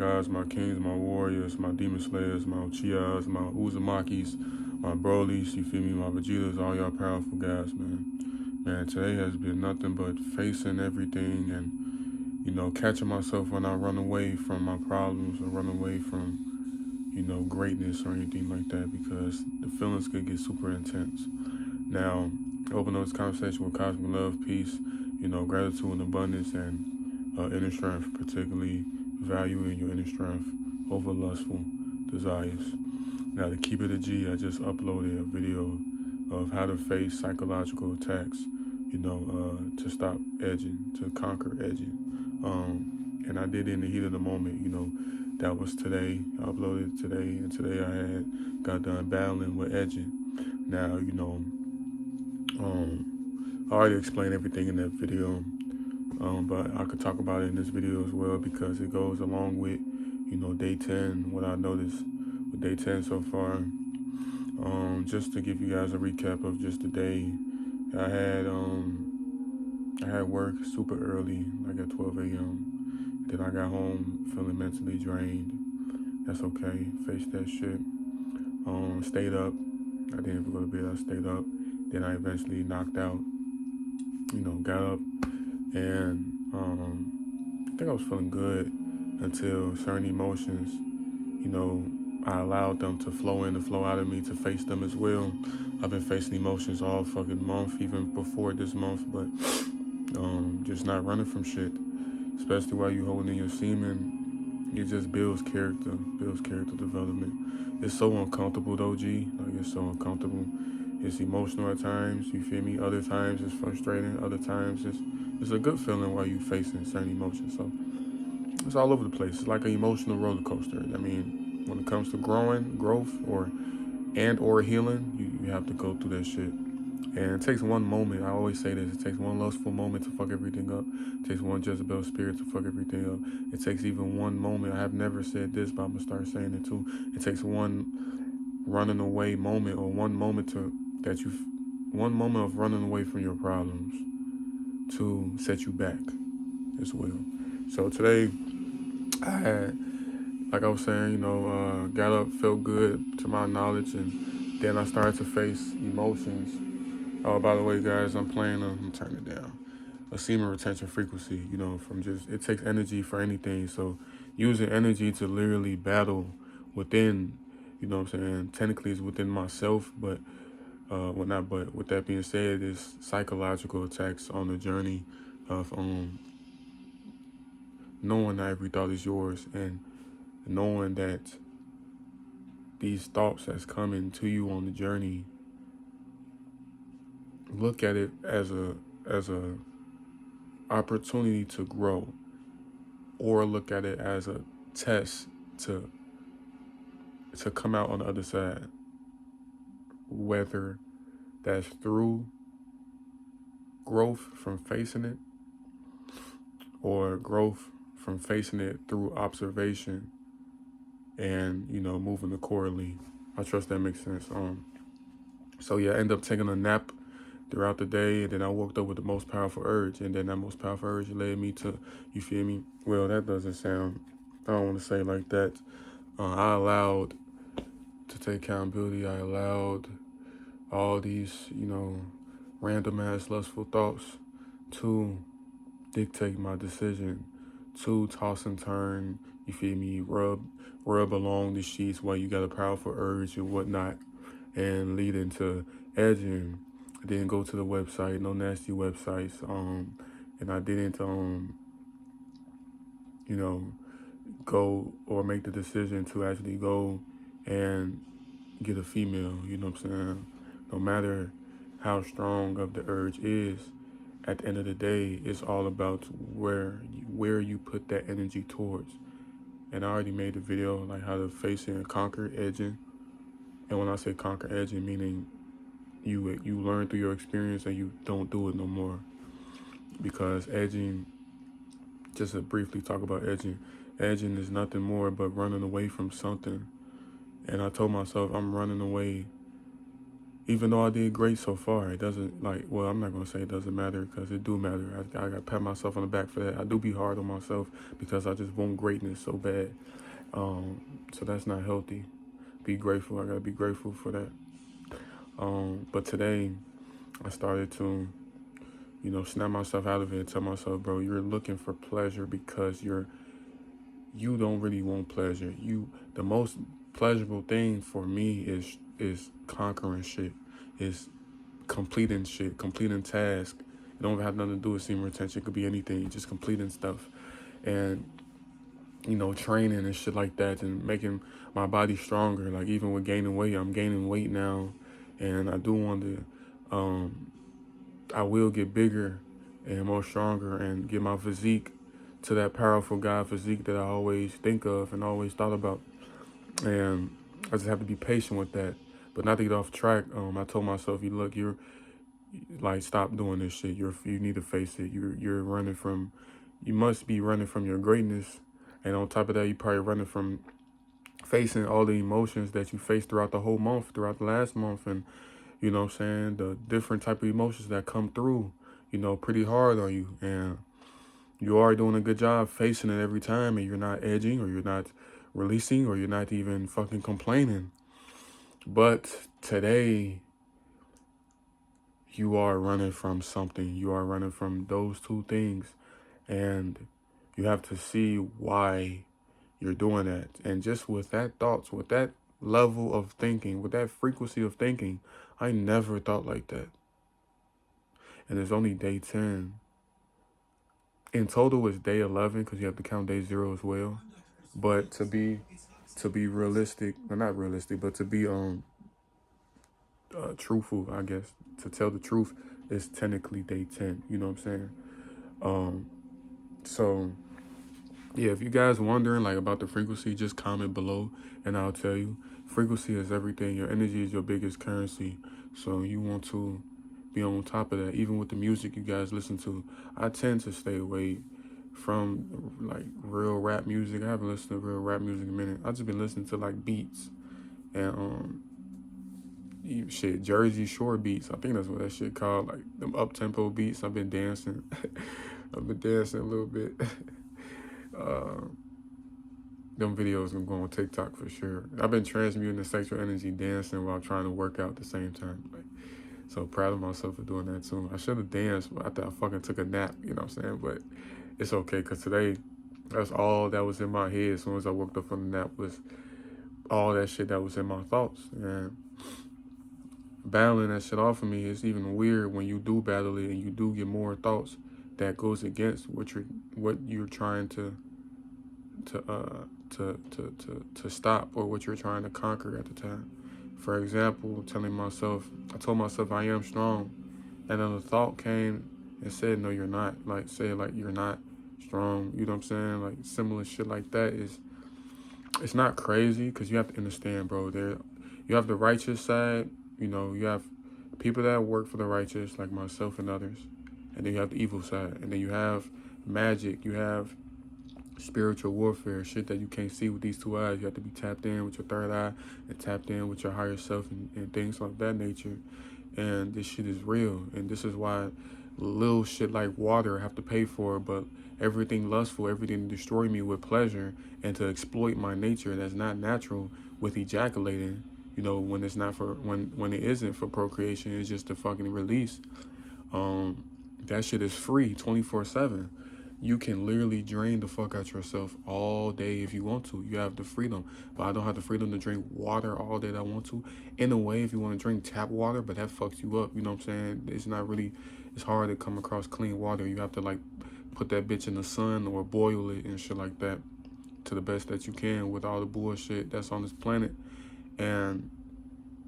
gods, my kings, my warriors, my demon slayers, my Uchihas, my Uzumakis, my Brolys, you feel me, my Vegetas, all y'all powerful guys, man. Man, today has been nothing but facing everything and, catching myself when I run away from my problems or run away from, greatness or anything like that, because the feelings could get super intense. Now, open up this conversation with cosmic love, peace, gratitude and abundance, and inner strength, particularly valuing your inner strength over lustful desires. Now, to keep it a G, I just uploaded a video of how to face psychological attacks, to stop edging, to conquer edging. And I did it in the heat of the moment, that was today. I uploaded it today, and today got done battling with edging. Now, I already explained everything in that video, but I could talk about it in this video as well because it goes along with, day 10, what I noticed with day 10 so far. Just to give you guys a recap of just the day, I had work super early, like at 12 a.m. Then I got home feeling mentally drained. That's okay. Faced that shit. Stayed up. I didn't even go to bed. I stayed up. Then I eventually knocked out. Got up and I think I was feeling good until certain emotions, I allowed them to flow in and flow out of me to face them as well. I've been facing emotions all fucking month, even before this month, but just not running from shit. Especially while you holding in your semen, it just builds character development. It's so uncomfortable though, G. Like, it's so uncomfortable. It's emotional at times, you feel me? Other times it's frustrating. Other times it's a good feeling while you facing certain emotions. So it's all over the place. It's like an emotional roller coaster. I mean, when it comes to growth, or healing, you have to go through that shit. And it takes one moment. I always say this. It takes one lustful moment to fuck everything up. It takes one Jezebel spirit to fuck everything up. It takes even one moment. I have never said this, but I'm gonna start saying it too. It takes one running away moment, or one moment one moment of running away from your problems to set you back as well. So today, I had, like I was saying, got up, felt good to my knowledge, and then I started to face emotions. Oh, by the way, guys, I'm playing. I'm turning it down. A semen retention frequency. From just, it takes energy for anything. So using energy to literally battle within. What I'm saying? Technically, it's within myself, but not. But with that being said, it's psychological attacks on the journey of knowing that every thought is yours, and knowing that these thoughts that's coming to you on the journey, look at it as a opportunity to grow, or look at it as a test to come out on the other side, whether that's through growth from facing it, or growth from facing it through observation and moving accordingly. I trust that makes sense. So yeah, I ended up taking a nap throughout the day, and then I woke up with the most powerful urge, and then that most powerful urge led me to, you feel me? Well, that doesn't sound, I don't want to say like that. I allowed to take accountability. I allowed all these, random ass lustful thoughts to dictate my decision, to toss and turn, you feel me, rub along the sheets while you got a powerful urge and whatnot, and lead into edging. I didn't go to the website, no nasty websites, and I didn't, go or make the decision to actually go and get a female, you know what I'm saying? No matter how strong of the urge is, at the end of the day, it's all about where you put that energy towards. And I already made a video like how to face it and conquer edging. And when I say conquer edging, meaning you learn through your experience and you don't do it no more. Because edging, just to briefly talk about edging is nothing more but running away from something. And I told myself I'm running away. even though I did great so far, it doesn't like. Well, I'm not gonna say it doesn't matter because it do matter. I got to pat myself on the back for that. I do be hard on myself because I just want greatness so bad. So that's not healthy. Be grateful. I gotta be grateful for that. But today I started to, snap myself out of it and tell myself, bro, you're looking for pleasure because you don't really want pleasure. The most pleasurable thing for me is conquering shit, is completing shit, completing tasks. It don't have nothing to do with semen retention. It could be anything, just completing stuff, and training and shit like that, and making my body stronger. Like even with gaining weight, I'm gaining weight now, and I do want to. I will get bigger and more stronger and get my physique to that powerful guy physique that I always think of and always thought about. And I just have to be patient with that. But not to get off track, I told myself, you're like, stop doing this shit. You need to face it. You're running from, you must be running from your greatness. And on top of that, you probably running from facing all the emotions that you faced throughout the whole month, throughout the last month. And, what I'm saying, the different type of emotions that come through, pretty hard on you. And you are doing a good job facing it every time, and you're not edging, or you're not releasing, or you're not even fucking complaining. But today, you are running from something. You are running from those two things. And you have to see why you're doing that. And just with that thoughts, with that level of thinking, with that frequency of thinking, I never thought like that. And it's only day 10. In total, it's day 11 because you have to count day 0 as well. But to be realistic, well, not realistic, but to be truthful, I guess, to tell the truth, it's technically day 10. You know what I'm saying? So yeah, if you guys wondering like about the frequency, just comment below and I'll tell you. Frequency is everything. Your energy is your biggest currency. So you want to be on top of that. Even with the music you guys listen to, I tend to stay away from like real rap music. I haven't listened to real rap music in a minute. I just been listening to like beats and shit, Jersey Shore beats. I think that's what that shit called, like them up tempo beats. I've been dancing. I've been dancing a little bit. Them videos I'm going on TikTok for sure. I've been transmuting the sexual energy dancing while trying to work out at the same time. Like, so proud of myself for doing that too. I should have danced, but I thought I fucking took a nap, you know what I'm saying? But it's okay, because today, that's all that was in my head as soon as I woke up from the nap, was all that shit that was in my thoughts. And battling that shit off of me is even weird when you do battle it and you do get more thoughts that goes against what you're trying to stop, or what you're trying to conquer at the time. For example, I told myself I am strong, and then a thought came and said, no, you're not. Like, say, like, you're not strong. You know what I'm saying? Like, similar shit like that it's not crazy, because you have to understand, bro. You have the righteous side. You have people that work for the righteous, like myself and others, and then you have the evil side, and then you have magic. You have spiritual warfare, shit that you can't see with these two eyes. You have to be tapped in with your third eye and tapped in with your higher self, and things like that nature. And this shit is real, and this is why little shit like water I have to pay for, but everything lustful, everything to destroy me with pleasure and to exploit my nature that's not natural with ejaculating, when it's not for, when it isn't for procreation, it's just to fucking release. That shit is free 24/7. You can literally drain the fuck out yourself all day if you want to. You have the freedom. But I don't have the freedom to drink water all day that I want to. In a way, if you want to drink tap water, but that fucks you up. You know what I'm saying? It's hard to come across clean water. You have to like put that bitch in the sun or boil it and shit like that to the best that you can with all the bullshit that's on this planet. And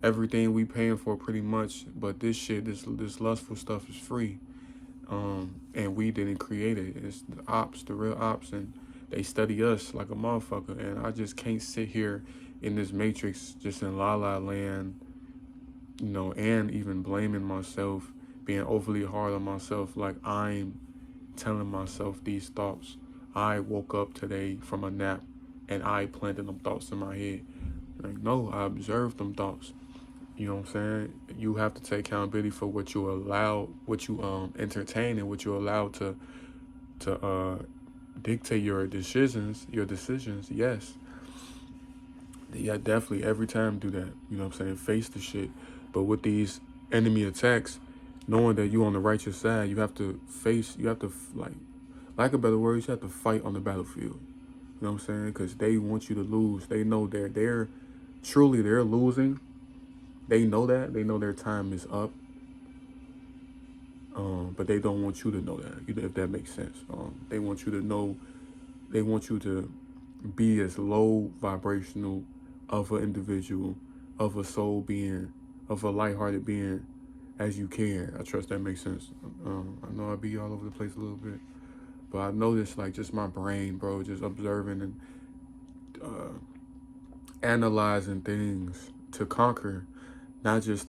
everything we paying for pretty much, but this lustful stuff is free. And we didn't create it. It's the ops, the real ops, and they study us like a motherfucker. And I just can't sit here in this matrix, just in la la land, and even blaming myself, being overly hard on myself, like I'm telling myself these thoughts. I woke up today from a nap, and I planted them thoughts in my head. Like, no, I observed them thoughts. You know what I'm saying? You have to take accountability for what you allow, what you entertain, and what you allow to dictate your decisions. Your decisions, yes, yeah, definitely. Every time do that. You know what I'm saying? Face the shit. But with these enemy attacks, knowing that you on the righteous side, you have to face. You have to like a better word. You have to fight on the battlefield. You know what I'm saying? Because they want you to lose. They know they're truly they're losing. They know that. They know their time is up. But they don't want you to know that. If that makes sense. They want you to know. They want you to be as low vibrational of an individual, of a soul being, of a lighthearted being as you can. I trust that makes sense. I know I be all over the place a little bit, but I noticed like just my brain, bro, just observing and analyzing things to conquer, not just